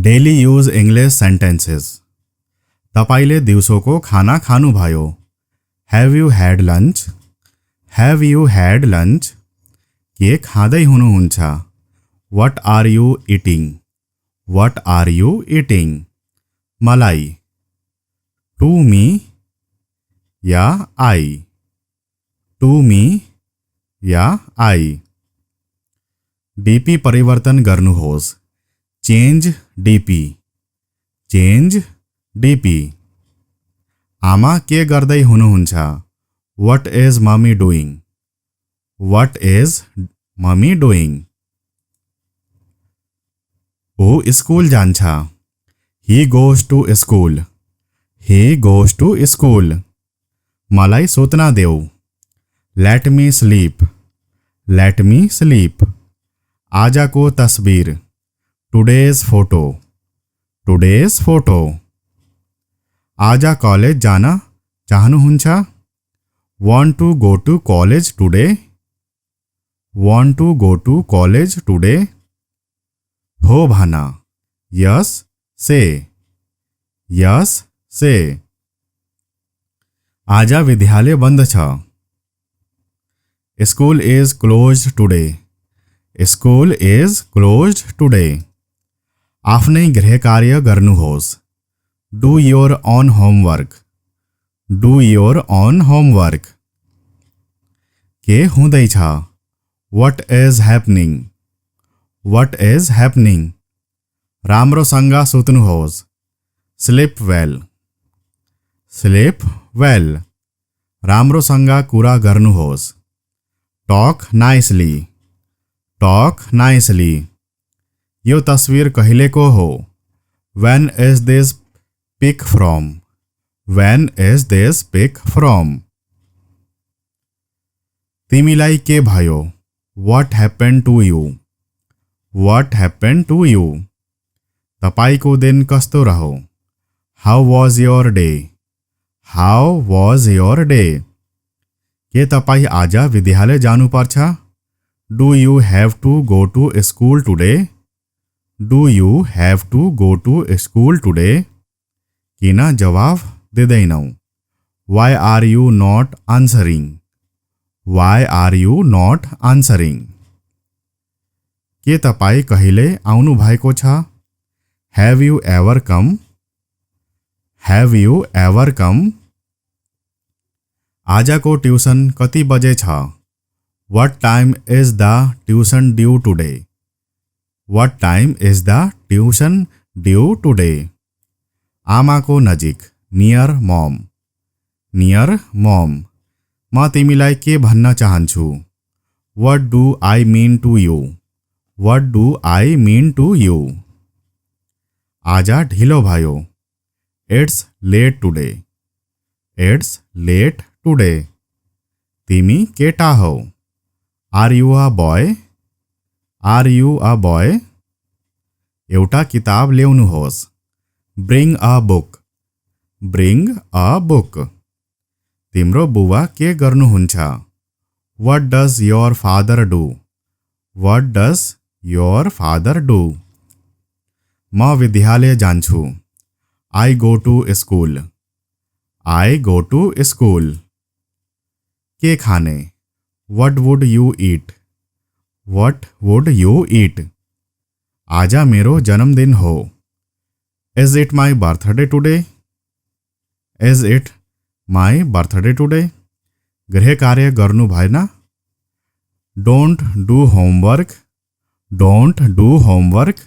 Daily use English sentences. तपाईले दिउँसोको खाना खानुभयो? Have you had lunch? Have you had lunch? के खाँदै हुनुहुन्छ? What are you eating? What are you eating? मलाई। टू मी या आई? टू मी या आई? डीपी परिवर्तन गर्नुहोस्। Change DP. Change DP. आमा के गर्दै हुनुहुन्छ? What is mummy doing? What is mummy doing? ऊ स्कूल जान्छ। He goes to school. He goes to school. मलाई सुत्न देऊ। Let me sleep. Late me sleep. आजको तस्वीर। Today's photo. Today's photo. आज कॉलेज जान चाहनुहुन्छ? Want to go to college today? Want to go to college today? हो भन। Yes say। Yes say। आज विद्यालय बन्द छ। School is closed today। School is closed today। आफ्नै गृह कार्य गर्नुहोस्। Do your own homework। Do your own homework। के हुँदैछ? What is happening? What is happening? राम्रोसँग सुत्नुहोस्। Sleep well। Sleep well। राम्रोसँग कुरा गर्नुहोस्। Talk nicely। Talk nicely। यो तस्वीर कहिलेको हो? When is this pic from? When is this pic from? तिमीलाई के भयो? What happened to you? What happened to you? तपाईको दिन कस्तो रह्यो? How was your day? How was your day? के तपाईँ आज विद्यालय जानुपर्छ? Do you have to go to school today? Do you have to go to school today? किन जवाफ दिँदैनौ? Why are you not answering? Why are you not answering? के तपाईँ कहिले आउनु भएको छ? Have you ever come? Have you ever come? आजको tuition कति बजे छ? What time is the tuition due today? What time is the tuition due today? आमाको नजिक। Near mom। Near mom। म तिमीलाई के भन्न चाहन्छु? What do I mean to you? What do I mean to you? आज ढिलो भयो। It's late today। It's late today। तिमी केटा हौ। Are you a boy? Are you a boy? एउटा किताब ल्याउनुहोस्। Bring a book। Bring a book। तिम्रो बुबा के गर्नुहुन्छ? What does your father do? What does your father do? म विद्यालय जान्छु। I go to school। I go to school। के खाने? What would you eat? What would you eat? आज मेरो जन्मदिन हो। Is it my birthday today? Is it my birthday today? गृह कार्य गर्नु भएन? Don't do homework। Don't do homework।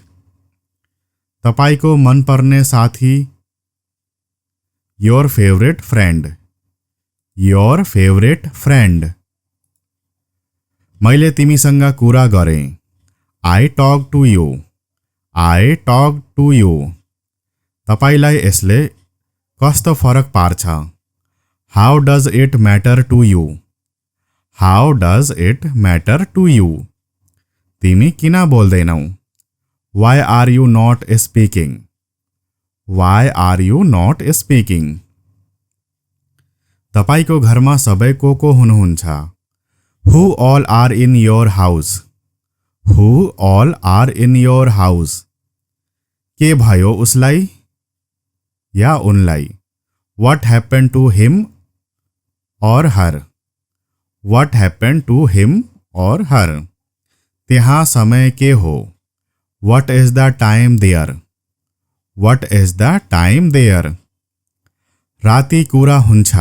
तपाईको मनपर्ने साथी। Your favorite friend। Your favorite friend। मैले तिमीसँग कुरा गरेँ। I talk to you। I talk to you। तपाईलाई यसले कस्तो फरक पार्छ? How does it matter to you? How does it matter to you? तिमी किन बोल्दैनौ? Why are you not speaking? Why are you not speaking? तपाईको घरमा सबै को हुनुहुन्छ? Who all are in your house? Who all are in your house? के भयो उसलाई या उनलाई। What happened to him or her? What happened to him or her? त्यहाँ समय के हो। What is the time there? What is the time there? राती कुरा हुन्छ।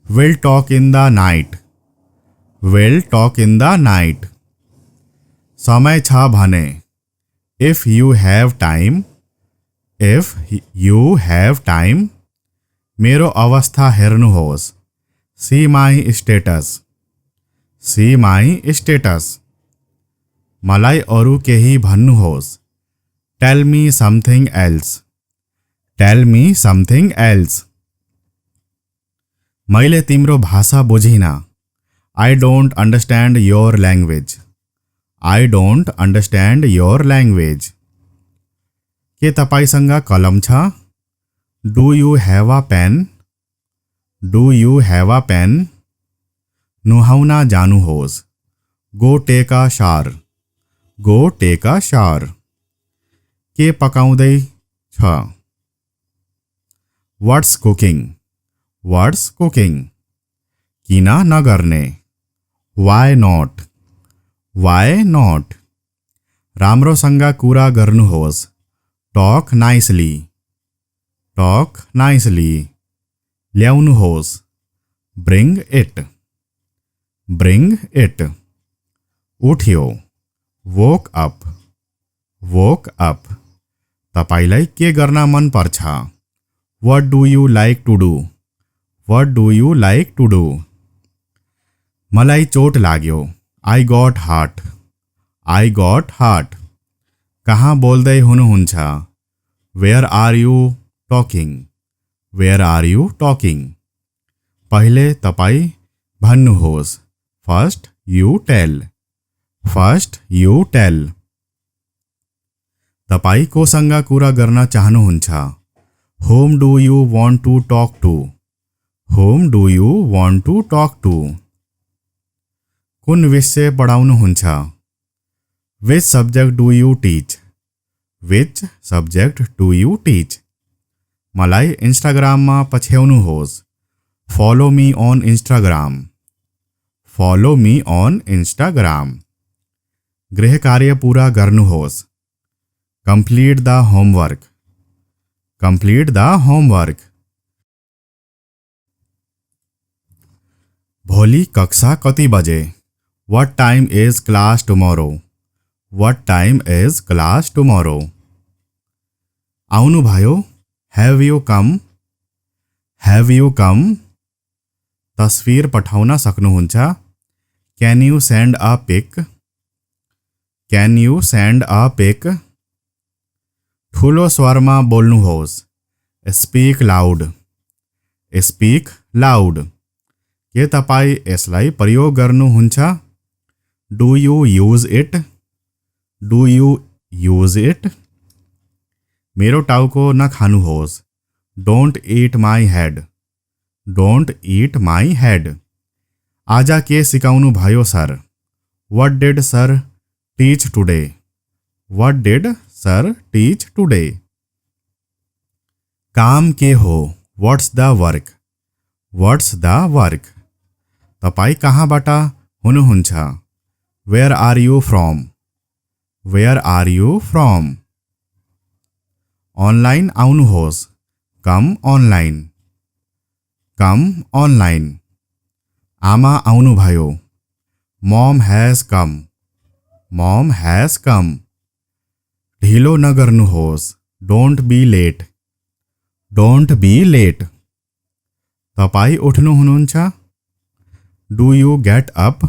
We'll talk in the night. We'll talk in the night. समय छ भने। If you have time. If you have time. मेरो अवस्था हेर्नुहोस्। See my status. See my status. मलाई अरू केही भन्नुहोस्। Tell me something else. Tell me something else. मैले तिम्रो भाषा बुझिन। I don't understand your language. I don't understand your language. के तपाईसँग कलम छ? Do you have a pen? Do you have a pen? नुहाउन जानुहोस्। Go take a shower. Go take a shower. के पकाउँदै छ? What's cooking? What's cooking? किन नगर्ने? Why not? Why not? राम्रोसँग कुरा गर्नुहोस्। Talk nicely. Talk nicely. ल्याउनुहोस्। Bring it. Bring it. उठ्यो। Woke up. Woke up. तपाईलाई के गर्न मन पर्छ? What do you like to do? What do you like to do? मलाई चोट लाग्यो। I got hurt. I got hurt. कहाँ बोल्दै हुनुहुन्छ? Where are you talking? Where are you talking? पहिले तपाई भन्नुहोस्। First you tell. First you tell. तपाई कोसँग कुरा गर्न चाहनुहुन्छ? Whom do you want to talk to? Whom do you want to talk to? कुन विषय पढाउनुहुन्छ? Which subject do you teach? Which subject do you teach? मलाई इन्स्टाग्राममा पछ्याउनुहोस्। Follow me on Instagram. Follow me on Instagram. गृह कार्य पूरा गर्नुहोस्। Complete the homework. Complete the homework. भोलि कक्षा कति बजे? What time is class tomorrow? What time is class tomorrow? आउनु भयो? Have you come? Have you come? तस्वीर पठाउन सक्नुहुन्छ? Can you send a pic? Can you send a pic? ठुलो स्वरमा बोल्नुहोस्। Speak loud. Speak loud. के तपाईं यसलाई प्रयोग गर्नुहुन्छ? Do you use it? Do you use it? मेरो टाउको नखानुहोस्। Don't eat my head. Don't eat my head. आज के सिकाउनु भयो sir? What did sir teach today? What did sir teach today? काम के हो? What's the work? What's the work? तपाई कहाँबाट हुनुहुन्छ? Where are you from? Where are you from? Online आउनुहोस्। Come online. Come online. आमा आउनु भयो। Mom has come. Mom has come. ढिलो नगर्नुहोस्। Don't be late. Don't be late. तपाई उठ्नु हुनुहुन्छ? Do you get up?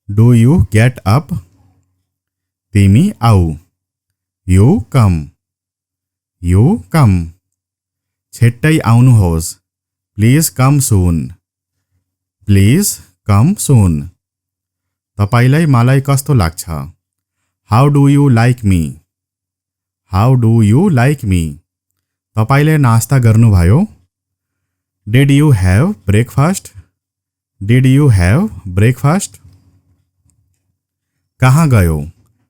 Do you get up? तिमी आऊ। You come. You come. छिट्टै आउनुहोस्। Please come soon. Please come soon. तपाईलाई मलाई कस्तो लाग्छ? How do you like me? How do you like me? तपाईले नास्ता गर्नुभयो? Did you have breakfast? Did you have breakfast? कहाँ गयो?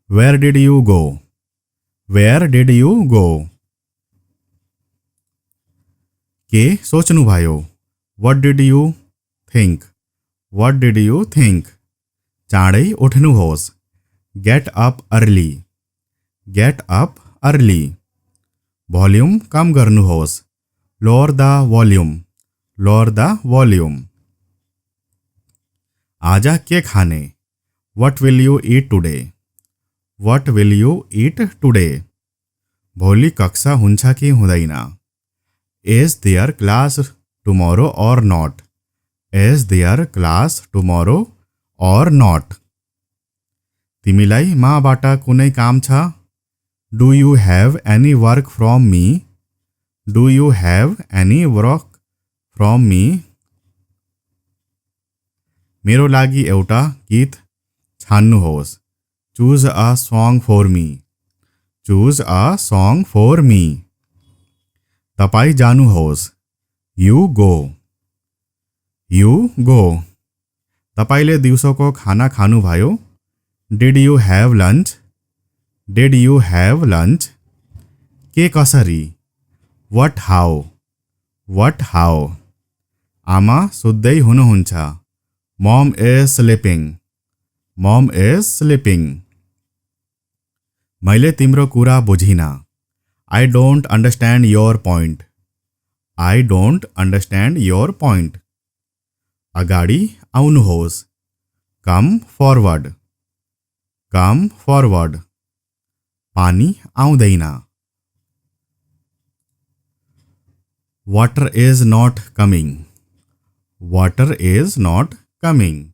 Where did you go? Where did you go? के सोचनु भयो. What did you think? What did you think? चाँडै उठ्नुहोस्. Get up early. Get up early. Volume कम गर्नुहोस्. Lower the volume. Lower the volume. आज के खाने? What will you eat today? What will you eat today? भोलि कक्षा हुन्छ कि हुँदैन? Is there class tomorrow or not? Is there class tomorrow or not? तिमीलाई मबाट कुनै काम छ? Do you have any work from me? Do you have any work from me? मेरो लागि एउटा गीत छान्नुहोस्. Choose a song for me. Choose a song for me. तपाईँ जानुहोस्. You go. You go. तपाईँले दिउँसोको खाना खानुभयो? Did you have lunch? Did you have lunch? के कसरी? What how? What how? आमा सुत्दै हुनुहुन्छ. Mom is sleeping. Mom is sleeping. मैले तिम्रो कुरा बुझिन. I don't understand your point. I don't understand your point. अगाडि आउनुहोस्. Come forward. Come forward. पानी आउँदैन. Water is not coming. Water is not coming.